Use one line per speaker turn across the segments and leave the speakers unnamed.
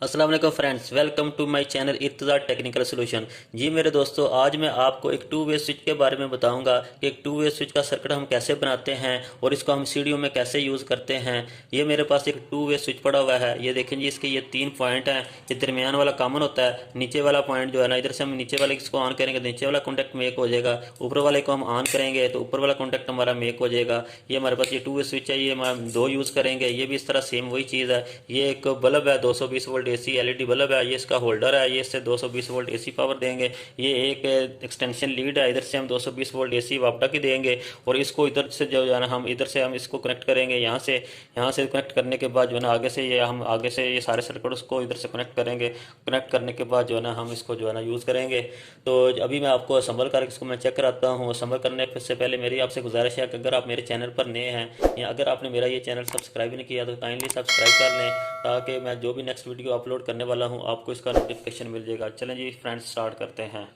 अस्सलाम वालेकुम friends, welcome to my channel Irtaza technical solution. जी मेरे दोस्तों, आज मैं आपको एक टू वे स्विच के बारे में बताऊंगा कि एक टू वे स्विच का सर्किट हम कैसे बनाते हैं और इसको हम सीडीओ में कैसे यूज़ करते हैं। ये मेरे पास एक टू वे स्विच पड़ा हुआ है। ये देखें जी, इसके ये 3 पॉइंट हैं। ये दरमियान वाला कॉमन होता है। नीचे वाला पॉइंट जो है ना, इधर से हम नीचे वाले इसको ऑन करेंगे तो नीचे वाला कॉन्टैक्ट मेक हो जाएगा। ऊपर वाले को हम ऑन करेंगे तो ऊपर वाला कॉन्टैक्ट हमारा मेक हो जाएगा। ये हमारे पास ये टू वे स्विच है, ये हम दो यूज़ करेंगे। ये भी इस तरह सेम वही चीज़ है। ये एक बल्ब है 220 वोल्ट एसी एलईडी बल्ब है। ये इसका होल्डर है, ये इससे 220 वोल्ट एसी पावर देंगे। ये एक एक्सटेंशन लीड है, इधर से हम 220 वोल्ट एसी वापडा की देंगे। और इसको इधर से जो है ना, हम इधर से हम इसको कनेक्ट करेंगे। यहाँ से कनेक्ट करने के बाद जो है ना, आगे से ये सारे सर्किट उसको इधर से कनेक्ट करेंगे। कनेक्ट करने के बाद जो है ना, हम इसको जो है ना यूज़ करेंगे। तो अभी मैं आपको असम्बल करके इसको मैं चेक कराता हूँ। असम्बल करने से पहले मेरी आपसे गुजारिश है कि अगर आप मेरे चैनल पर नए हैं या अगर आपने मेरा ये चैनल सब्सक्राइब नहीं किया तो काइंडली सब्सक्राइब कर लें, ताकि मैं जो भी नेक्स्ट वीडियो अपलोड करने वाला हूँ आपको इसका नोटिफिकेशन मिल जाएगा। चलें जी फ्रेंड्स, स्टार्ट करते हैं।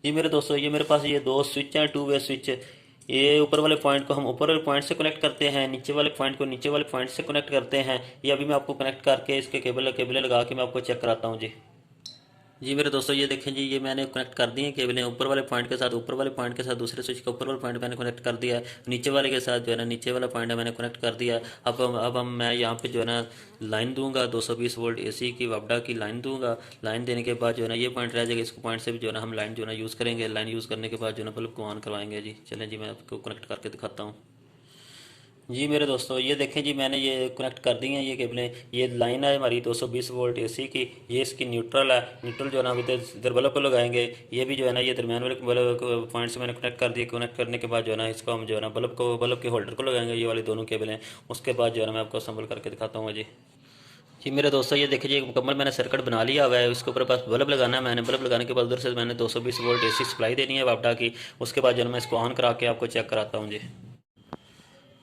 जी मेरे दोस्तों, ये मेरे पास ये दो स्विच हैं, टू वे स्विच। ये ऊपर वाले पॉइंट को हम ऊपर वाले पॉइंट से कनेक्ट करते हैं, नीचे वाले पॉइंट को नीचे वाले पॉइंट से कनेक्ट करते हैं। ये अभी मैं आपको कनेक्ट करके इसके केबल लगा के मैं आपको चेक कराता हूँ जी। जी मेरे दोस्तों, ये देखें जी, ये मैंने कनेक्ट कर दी है केबलें। ऊपर वाले पॉइंट के साथ ऊपर वाले पॉइंट के साथ दूसरे स्विच के ऊपर वाले पॉइंट मैंने कनेक्ट कर दिया है। नीचे वाले के साथ जो है ना, नीचे वाला पॉइंट है मैंने कनेक्ट कर दिया है। अब हम मैं यहाँ पे जो है ना लाइन दूंगा, 220 वोल्ट एसी की वापडा की लाइन दूंगा। लाइन देने के बाद जो है ना, ये पॉइंट रह जाएगा। इसको पॉइंट से भी जो है ना हम लाइन जो है ना यूज़ करेंगे। लाइन यूज़ करने के बाद जो है ना बल्ब को ऑन करवाएंगे जी। चलें जी, मैं आपको कनेक्ट करके दिखाता हूँ। जी मेरे दोस्तों, ये देखें जी, मैंने ये कनेक्ट कर दी हैं ये केबलें। ये लाइन है हमारी 220 वोल्ट एसी की। ये इसकी न्यूट्रल है। न्यूट्रल जो है ना हम इधर इधर बल्ब को लगाएंगे। ये भी जो है ना, ये दरमियान वाले बल्ब पॉइंट से मैंने कनेक्ट कर दिया। कनेक्ट करने के बाद जो है ना, इसको हम जो है ना बल्ब के होल्डर को लगाएंगे, ये वाली दोनों केबलें। उसके बाद जो है ना, मैं आपको असेंबल करके दिखाता हूँ जी। जी मेरे दोस्तों, ये देखिए जी, एक मुकम्मल मैंने सर्किट बना लिया हुआ है। इसके ऊपर पास बल्ब लगाना है। मैंने बल्ब लगाने के बाद उधर से मैंने 220 वोल्ट एसी सप्लाई देनी है वापडा की। उसके बाद जो है ना, मैं इसको ऑन करा के आपको चेक कराता हूँ जी।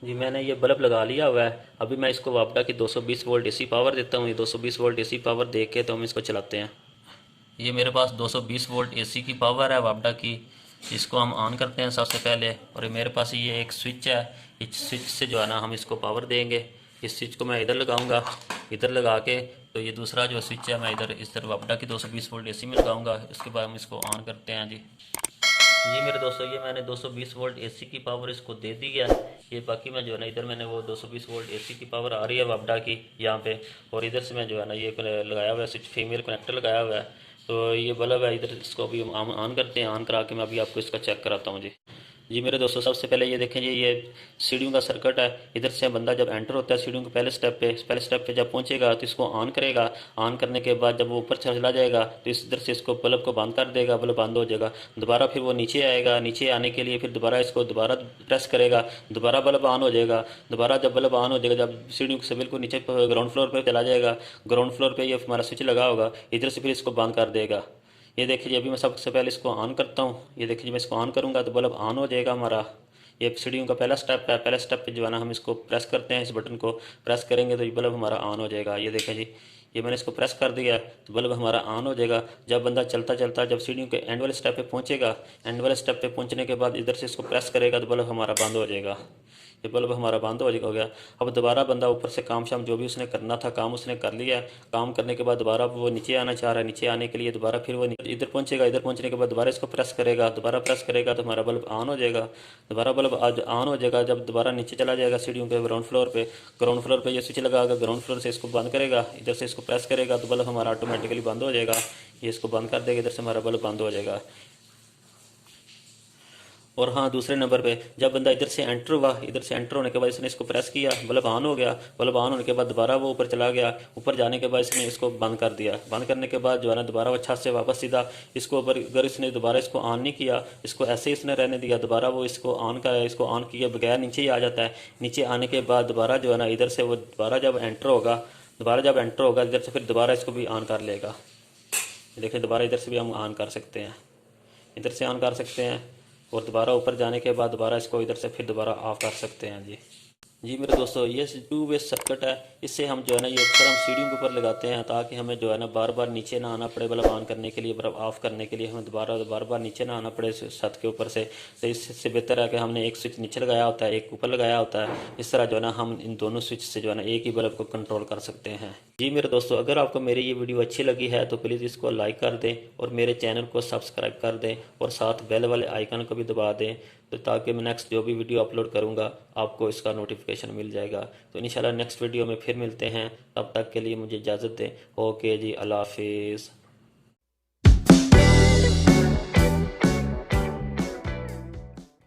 जी मैंने ये बल्ब लगा लिया हुआ है। अभी मैं इसको वापडा की 220 वोल्ट एसी पावर देता हूँ। ये 220 वोल्ट एसी पावर दे के तो हम इसको चलाते हैं। ये मेरे पास 220 वोल्ट एसी की पावर है वापडा की। इसको हम ऑन करते हैं सबसे पहले। और ये मेरे पास ये एक स्विच है। इस स्विच से जो है ना, हम इसको पावर देंगे। इस स्विच को मैं इधर लगाऊंगा। इधर लगा के तो ये दूसरा जो स्विच है मैं इस तरह वापडा की 220 वोल्ट एसी में लगाऊंगा। इसके बाद हम इसको ऑन करते हैं जी। जी मेरे दोस्तों, ये मैंने 220 वोल्ट एसी की पावर इसको दे दी है। ये बाकी मैं जो है ना, इधर मैंने वो 220 वोल्ट एसी की पावर आ रही है वापडा की यहाँ पे। और इधर से मैं जो है ना, ये लगाया हुआ है स्विच, फीमेल कनेक्टर लगाया हुआ है। तो ये बल्ब है इधर, इसको अभी हम ऑन करते हैं। ऑन करा के मैं अभी आपको इसका चेक कराता हूँ जी। जी मेरे दोस्तों, सबसे पहले ये देखें जी, ये सीढ़ियों का सर्किट है। इधर से बंदा जब एंटर होता है सीढ़ियों के पहले स्टेप पे जब पहुंचेगा तो इसको ऑन करेगा। ऑन करने के बाद जब वो ऊपर चला जाएगा तो इस इधर से इसको बल्ब को बंद कर देगा। बल्ब बंद हो जाएगा। दोबारा फिर वो नीचे आएगा। नीचे आने के लिए फिर दोबारा इसको दोबारा प्रेस करेगा। दोबारा बल्ब ऑन हो जाएगा। दोबारा जब बल्ब ऑन हो जाएगा, जब सीढ़ियों से बिल्कुल नीचे ग्राउंड फ्लोर पर चला जाएगा, ग्राउंड फ्लोर पर ये हमारा स्विच लगा होगा, इधर से फिर इसको बंद कर देगा। ये देखिए, अभी मैं सबसे पहले इसको ऑन करता हूँ। ये देखिए, मैं इसको ऑन करूँगा तो बल्ब ऑन हो जाएगा हमारा। ये सीढ़ियों का पहला स्टेप है। पहले स्टेप पे जो है ना, हम इसको प्रेस करते हैं। इस बटन को प्रेस करेंगे तो ये बल्ब हमारा ऑन हो जाएगा। ये देखें जी, ये मैंने इसको प्रेस कर दिया तो बल्ब हमारा ऑन हो जाएगा। जब बंदा चलता चलता जब सीढ़ियों के एंड वाले स्टेप पे पहुंचेगा, एंड वाले स्टेप पे पहुंचने के बाद इधर से इसको प्रेस करेगा तो बल्ब हमारा बंद हो जाएगा। ये बल्ब हमारा बंद हो गया। अब दोबारा बंदा ऊपर से काम शाम जो भी उसने करना था काम उसने कर लिया। काम करने के बाद दोबारा वो नीचे आना चाह रहा है। नीचे आने के लिए दोबारा फिर वो इधर पहुंचेगा। इधर पहुंचने के बाद दोबारा इसको प्रेस करेगा। दोबारा प्रेस करेगा तो हमारा बल्ब ऑन हो जाएगा। दोबारा बल्ब आज ऑन हो जाएगा जब दोबारा नीचे चला जाएगा सीढ़ियों के ग्राउंड फ्लोर पे। ग्राउंड फ्लोर पे ये स्विच लगाएगा। ग्राउंड फ्लोर से इसको बंद करेगा। इधर से इसको प्रेस करेगा तो बल्ब हमारा ऑटोमेटिकली बंद हो जाएगा। ये इसको बंद कर देगा, इधर से हमारा बल्ब बंद हो जाएगा। और हाँ, दूसरे नंबर पे जब बंदा इधर से एंटर हुआ, इधर से एंटर होने के बाद इसने इसको प्रेस किया, बल्ब ऑन हो गया। बल्ब ऑन होने के बाद दोबारा वो ऊपर चला गया। ऊपर जाने के बाद इसने इसको बंद कर दिया। बंद करने के बाद जो है ना, दोबारा वो छत से वापस सीधा इसको ऊपर, अगर इसने दोबारा इसको ऑन नहीं किया, इसको ऐसे ही इसने रहने दिया, दोबारा वो इसको ऑन किए बगैर नीचे ही आ जाता है। नीचे आने के बाद दोबारा जो है ना, इधर से वो दोबारा जब एंटर होगा इधर से फिर दोबारा इसको भी ऑन कर लेगा। देखिए, दोबारा इधर से भी हम ऑन कर सकते हैं, इधर से ऑन कर सकते हैं। और दोबारा ऊपर जाने के बाद दोबारा इसको इधर से फिर दोबारा ऑफ कर सकते हैं जी। जी मेरे दोस्तों, ये टू वे सर्किट है। इससे हम जो है ना, ये अक्सर हम सीढ़ियों के ऊपर लगाते हैं ताकि हमें जो है ना बार बार नीचे ना आना पड़े। बल्ब ऑन करने के लिए, बल्ब ऑफ करने के लिए हमें दोबारा बार बार नीचे ना आना पड़े छत के ऊपर से। तो इससे बेहतर है कि हमने एक स्विच नीचे लगाया होता है, एक ऊपर लगाया होता है। इस तरह जो है ना हम इन दोनों स्विच से जो है ना एक ही बल्ब को कंट्रोल कर सकते हैं। जी मेरे दोस्तों, अगर आपको मेरी ये वीडियो अच्छी लगी है तो प्लीज़ इसको लाइक कर दें और मेरे चैनल को सब्सक्राइब कर दें और साथ बेल वाले आइकन को भी दबा दें, तो ताकि मैं नेक्स्ट जो भी वीडियो अपलोड करूँगा आपको इसका नोटिफिकेशन मिल जाएगा। तो इंशाल्लाह नेक्स्ट वीडियो में फिर मिलते हैं, तब तक के लिए मुझे इजाज़त दें। ओके जी, अल्लाह हाफिज़।